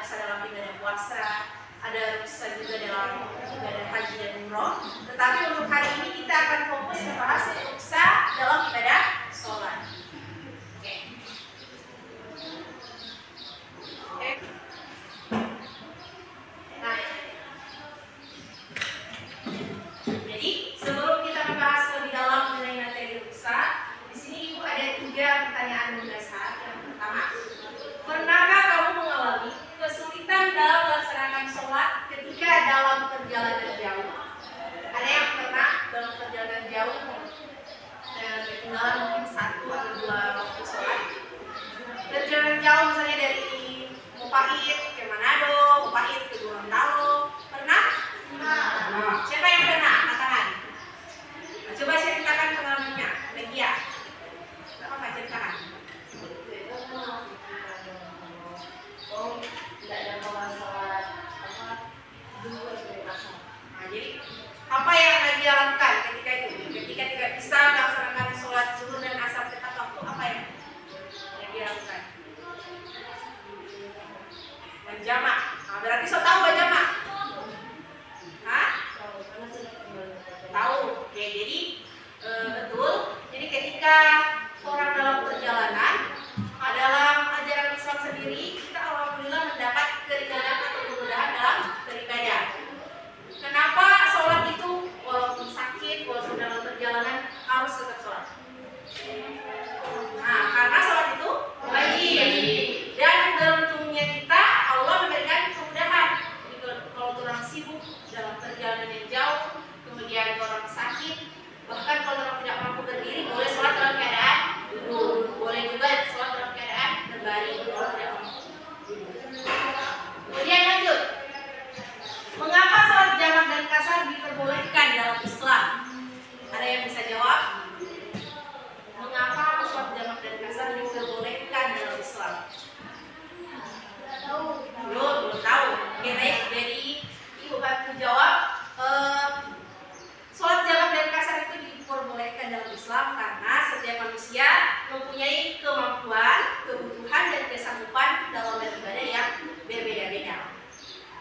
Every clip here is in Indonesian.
ruksa dalam ibadah puasa, ada ruksa juga dalam ibadah haji dan umroh. Tetapi untuk hari ini kita akan fokus membahas ruksa dalam ibadah sholat. Oke. Nah, jadi sebelum kita membahas lebih dalam mengenai materi ruksa, di sini Ibu ada 3 pertanyaan mendasar. Yang pertama, pernahkah kamu mengalami kesulitan dalam melaksanakan sholat ketika dalam perjalanan jauh? Ada yang pernah dalam perjalanan jauh ketinggalan mungkin 1 atau 2 waktu sholat? Perjalanan jauh misalnya dari Mopahit ke Manado, Mopahit ke Gorontalo, pernah? Nah. Siapa yang pernah? Angkat tangan. Nah, coba ceritakan pengalamannya, Legia. Apa ceritakan? Oh, tidak ada masalah dua dari asal. Nah, jadi apa yang lagi lakukan ketika itu? Ketika tidak bisa melaksanakan sholat zuhur dan asar tepat waktu, apa yang lagi lakukan? Berjamaah. Nah, berarti so tahu berjamaah? Hah? Tahu. Oke, jadi betul. Jadi ketika orang dalam perjalanan dalam ajaran Islam sendiri, kita alhamdulillah mendapat keringanan atau kemudahan dalam beribadah. Kenapa sholat itu walaupun sakit, walaupun dalam perjalanan harus tetap sholat? Nah, karena sholat itu wajib. Dan beruntungnya kita, Allah memberikan kemudahan. Jadi kalau orang sibuk dalam perjalanan yang jauh, kemudian orang sakit, bahkan kalau orang tidak mampu berdiri, boleh sholat dalam keadaan duduk. Boleh juga sholat dalam keadaan berbaring kalau tidak mampu. Kemudian lanjut. Mengapa sholat jamak dan kasar diperbolehkan dalam Islam? Ada yang bisa jawab? Mengapa sholat jamak dan kasar diperbolehkan dalam Islam? Belum tahu. Oke, baik. Jadi Ibu bantu jawab. Sholat jamak dan kasar itu diperbolehkan dalam Islam karena setiap manusia mempunyai kemampuan, kebutuhan, dan kesanggupan dalam beribadah yang berbeda-beda.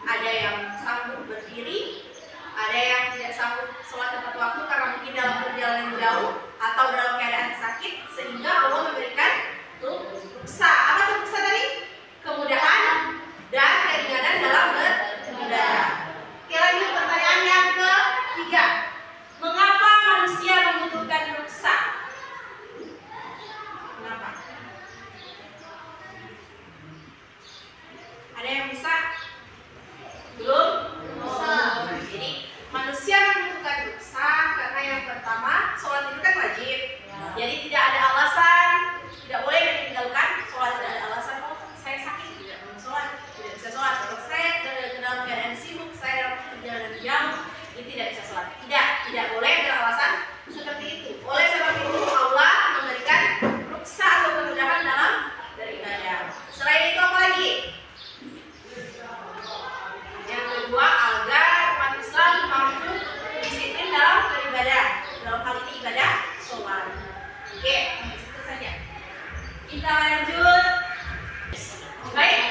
Ada yang sanggup berdiri, ada yang tidak sanggup sholat tepat waktu karena mungkin dalam perjalanan jauh atau dalam keadaan sakit, sehingga Allah memberikan ruksa. Apa itu ruksa tadi? Kemudahan dan keringanan dalam beribadah. Oke, lanjut pertanyaan yang ketiga. Mengapa manusia membutuhkan ruksa? Kenapa? Ada yang bisa? Belum? Jadi manusia membutuhkan ruksa karena yang pertama, sholat itu kan wajib. Jadi tidak ada alasan, tidak boleh meninggalkan sholat. Tidak ada alasan, oh saya sakit, tidak mau sholat, tidak bisa sholat. Atau saya dalam keadaan sibuk, saya dalam perjalanan jauh, ini tidak bisa sholat. Tidak boleh ada alasan seperti itu. Oleh sebab itu Allah memberikan ruksa atau kemudahan dalam beribadah. Selain itu apa lagi? Yang kedua, agar umat Islam mampu disiplin dalam beribadah. Dalam hal ini ibadah sholat. Oke, itu saja. Kita lanjut. Baik,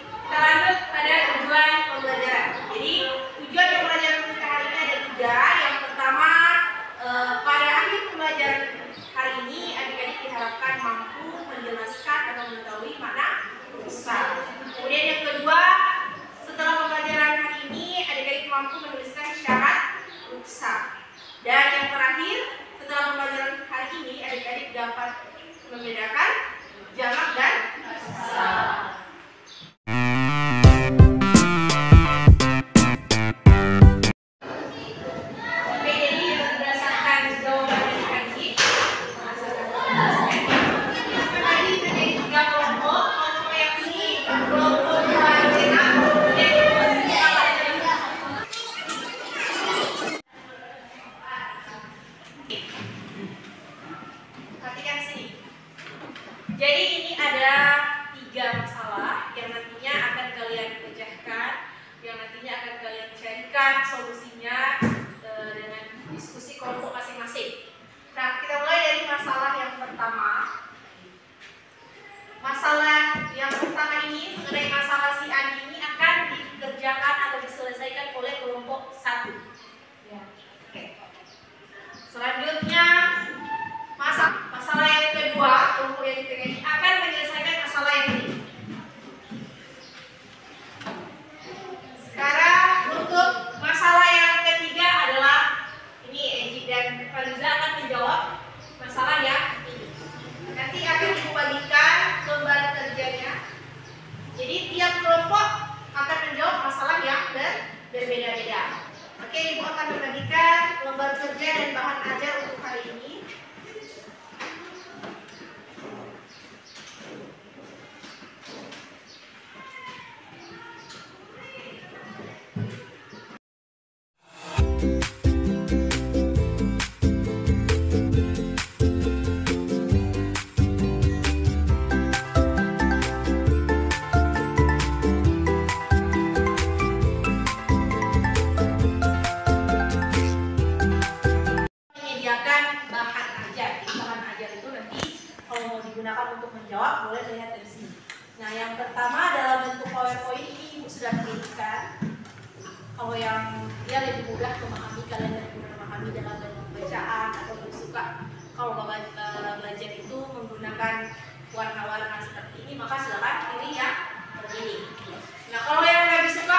kita lanjut pada tujuan pembelajaran. Jadi tujuan pembelajaran kita hari ini ada 3. Yang pertama, pada akhir pembelajaran hari ini adik-adik diharapkan mampu menjelaskan atau mengetahui makna ruksa. Kemudian yang kedua, setelah pembelajaran hari ini adik-adik mampu menuliskan syarat ruksa. Dan yang terakhir, setelah pembelajaran hari ini adik-adik dapat membedakan jamak dan kasar. Jadi ini ada 3 masalah yang nantinya akan kalian pecahkan, yang nantinya akan kalian carikan solusinya dengan diskusi kelompok masing-masing. Nah, kita mulai dari masalah yang pertama. Masalah yang pertama ini mengenai masalah si Ani kelompok yang di tengah ini akan menyelesaikan masalah yang ini. Sekarang untuk masalah yang ketiga adalah ini Ejik dan Fariza akan menjawab masalah yang ini. Nanti akan ibu bagikan lembar kerjanya. Jadi tiap kelompok akan menjawab masalah yang berbeda-beda. Oke, ibu akan membagikan lembar kerja dan bahan ajar untuk hari ini. Digunakan untuk menjawab, boleh lihat dari sini. Nah, yang pertama dalam bentuk PowerPoint ini ibu sudah kirimkan. Kalau yang dia lebih mudah memahami, kalian lebih mudah memahami dalam bentuk bacaan atau lebih suka kalau belajar itu menggunakan warna-warna seperti ini, maka silakan pilih yang ini. Nah, kalau yang lebih suka,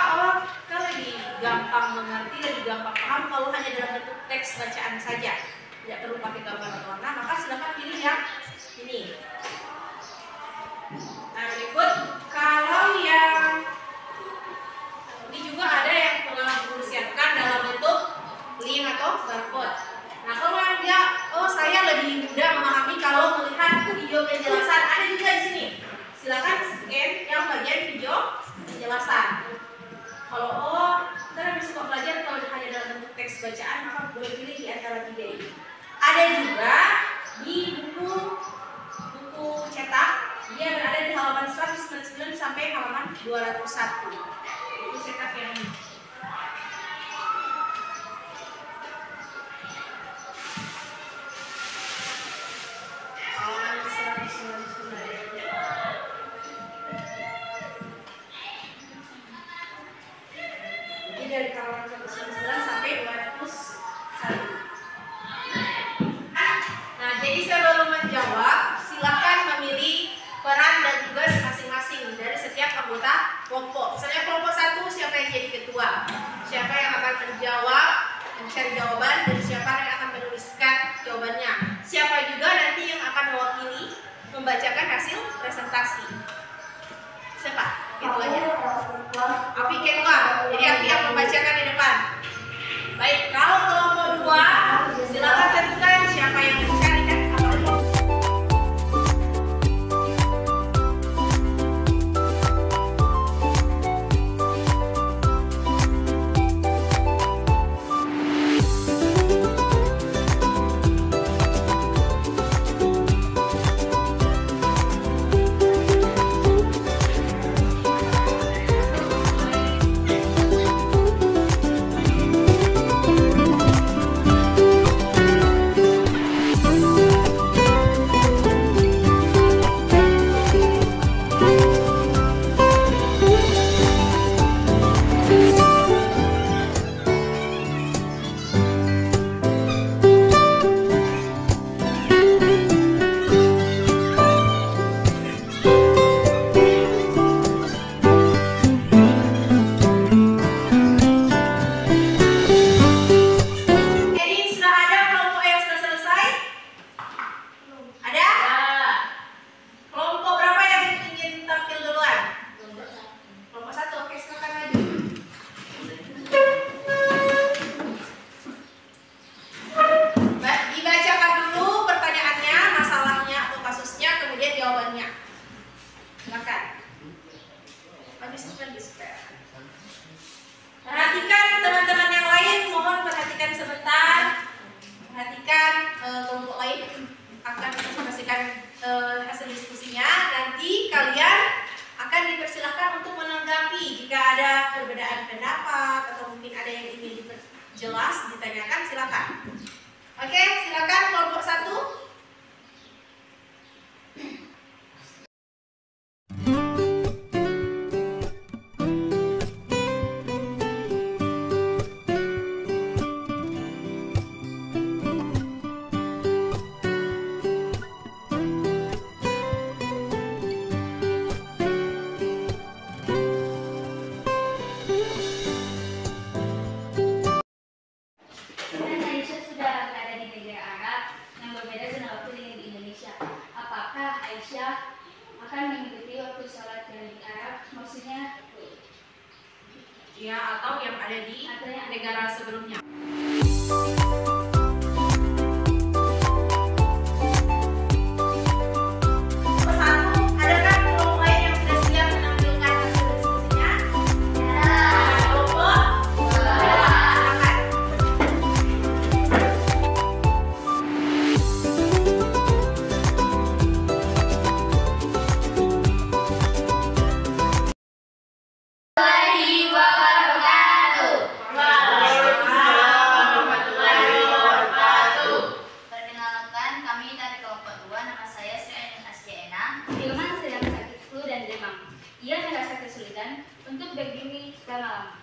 kan lebih gampang mengerti, lebih gampang paham kalau hanya dalam bentuk teks bacaan saja, tidak perlu pakai gambar atau warna, maka silakan pilih yang ini. Nah, berikut kalau yang ini juga ada yang telah dipersiapkan dalam bentuk link atau barcode. Nah, kalau yang dia, saya lebih mudah memahami kalau melihat video penjelasan, ada juga di sini. Silakan scan yang bagian video penjelasan. Kalau kita lebih suka belajar kalau hanya dalam bentuk teks bacaan, maka boleh pilih di antara tiga ini. Ada juga di buku cetak, dia berada di halaman 199 sampai halaman 201. Buku cetak yang ini. Halaman 199. Ini dari halaman 199 sampai 201. Nah, jadi sebelum menjawab, silakan memilih peran dan tugas masing-masing dari setiap anggota kelompok. Misalnya kelompok 1, siapa yang jadi ketua, siapa yang akan menjawab, mencari jawaban, dan siapa yang akan menuliskan jawabannya. Siapa juga nanti yang akan mewakili membacakan hasil presentasi. Siapa? Ketuanya. Api ketua. Jadi Api yang membacakan di depan. Baik, kalau kelompok 2, silakan tentukan siapa yang mencari. Perhatikan teman-teman yang lain, mohon perhatikan sebentar. Perhatikan kelompok lain akan presentasikan hasil diskusinya. Nanti kalian akan dipersilahkan untuk menanggapi jika ada perbedaan pendapat atau mungkin ada yang ingin diperjelas, ditanyakan, silakan. Oke, silakan kelompok 1. akan mengikuti waktu sholat yang di Arab, maksudnya Ya, atau yang ada di negara sebelumnya. Persatu, adakah kelompok lain yang sudah siap menampilkan hasil diskusinya? Kelompok? Silakan. Perkenalkan, kami dari kelompok 2, nama saya Sri Ainun Asjaena. Hilman sedang sakit flu dan demam. Ia merasa kesulitan untuk berdiri lama-lama.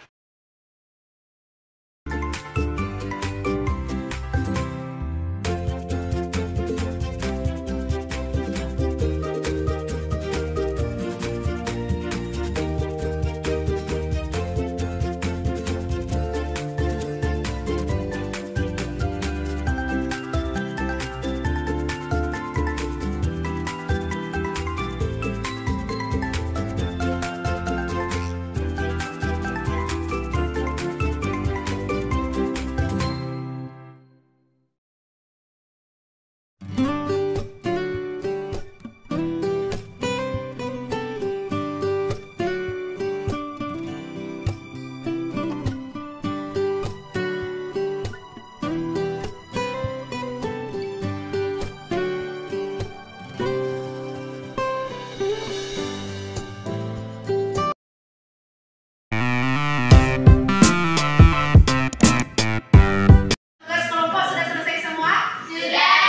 Tugas kelompok sudah selesai semua? Sudah.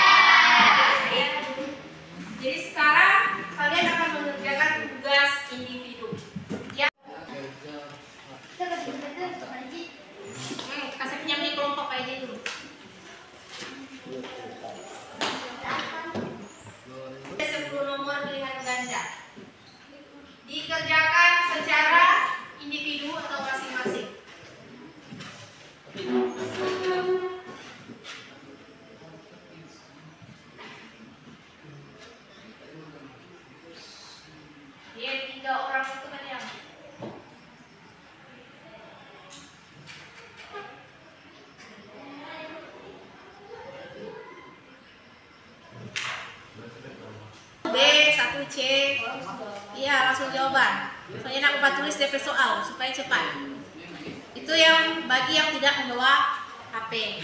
Jadi sekarang kalian akan mengerjakan tugas individu. Ya. Kasih pinjam di kelompok kayak dulu. Ada 10 nomor pilihan ganda. Dikerjakan secara individu atau masing-masing. Dia 3 orang itu kan yang B, 1C. Iya, langsung jawaban. Soalnya nak lupa tulis DP soal supaya cepat. Itu yang bagi yang tidak membawa HP.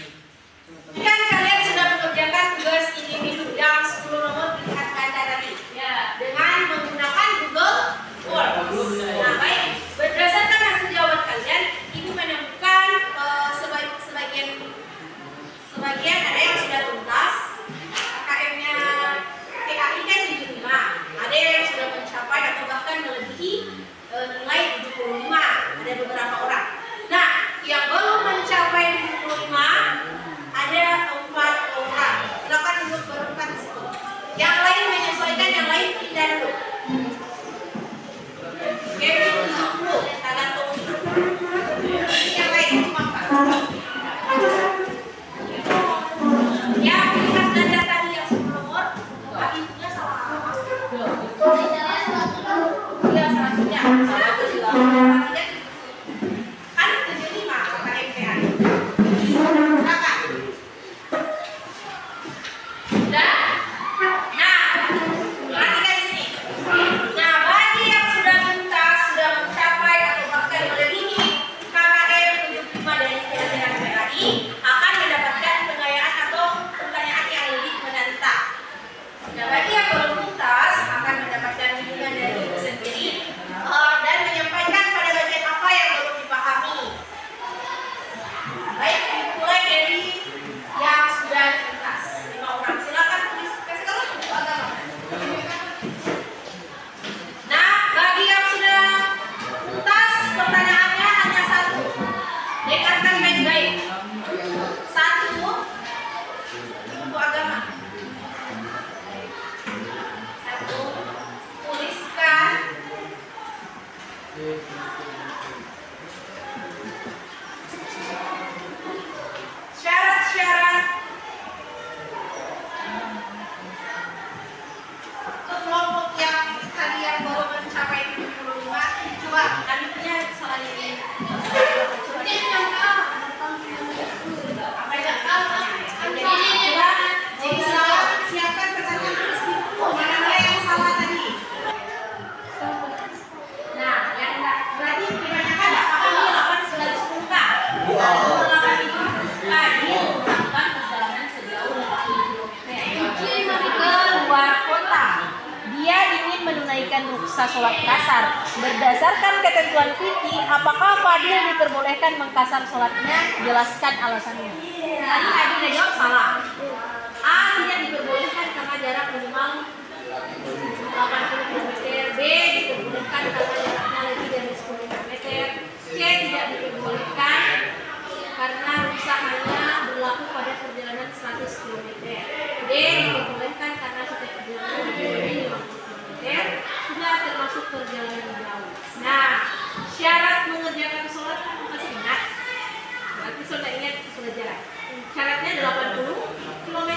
Kan kalian sudah mengerjakan tugas individu yang 10 nomor pilihan ganda tadi. Ya, dengan menggunakan Google Forms. Nah, baik. Berdasarkan hasil jawaban kalian, Ibu menemukan sebagian ada yang sudah tuntas. KKM-nya PAI kan 75. Ada yang sudah mencapai atau bahkan melebihi nilai 75. Ada beberapa orang. Nah, yang belum mencapai 75 ada 4 orang. Silakan duduk berempat di situ. Yang lain menyesuaikan, yang lain pindah dulu. Oke, duduk dulu. Tangan turun. Yang lain cuma 4. Ya, pilihan ganda tadi yang 10 nomor, akhirnya salah. Iya, salah tidak. Salah tidak. Kan 75 KKMPA. Silakan. Sudah? Nah, perhatikan sini. Nah, bagi yang sudah tuntas, sudah memberikan ruksa sholat kasar. Berdasarkan ketentuan fikih, apakah Fadil diperbolehkan mengkasar sholatnya? Jelaskan alasannya. Tadi Adi udah jawab salah. A, tidak diperbolehkan karena jarak minimal 80 km. B, diperbolehkan karena jaraknya lebih dari 10 km. C, tidak diperbolehkan karena ruksa hanya berlaku pada perjalanan 100 km. D, diperbolehkan karena setiap perjalanan lebih dari 50 km sudah termasuk perjalanan jauh. Nah, syarat mengerjakan sholat kan masih ingat. Berarti sudah ingat pelajaran. Syaratnya 80 km.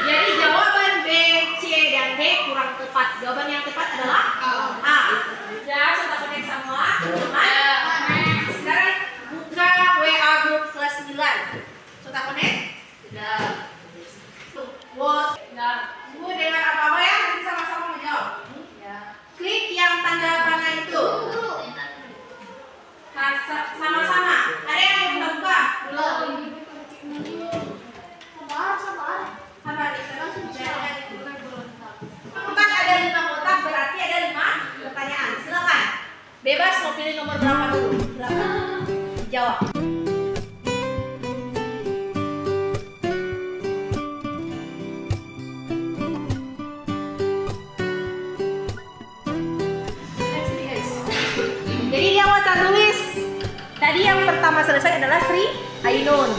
Jadi jawaban B, C, dan D kurang tepat. Jawaban yang tepat adalah A. Ya, sudah connect semua. Sekarang buka WA grup kelas 9. Sudah connect? Sudah. What? Ibu dengar apa-apa ya? Nanti sama-sama menjawab. Ya. Klik yang tanda panah itu. Sama-sama. Ada yang mau buka? Belum. Apa nih? Bukan ada 5 kotak, berarti ada 5 pertanyaan. Silakan. Bebas mau pilih nomor berapa dulu? Silakan. Jawab. Jadi dia mau tulis. Tadi yang pertama selesai adalah Sri Ainun.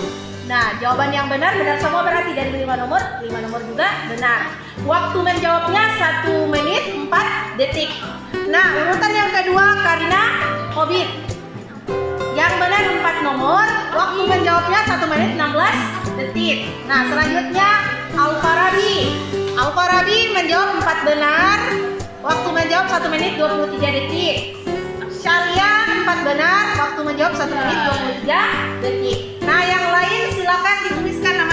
Nah, jawaban yang benar semua berarti dari 5 nomor juga benar. Waktu menjawabnya 1 menit 4 detik. Nah, urutan yang kedua Karina Obit. Yang benar 4 nomor, waktu menjawabnya 1 menit 16 detik. Nah, selanjutnya Al-Farabi. Al-Farabi menjawab 4 benar, waktu menjawab 1 menit 23 detik. Syariah 4 benar, waktu menjawab 1 menit 23 detik. Nah, yang lain silakan dituliskan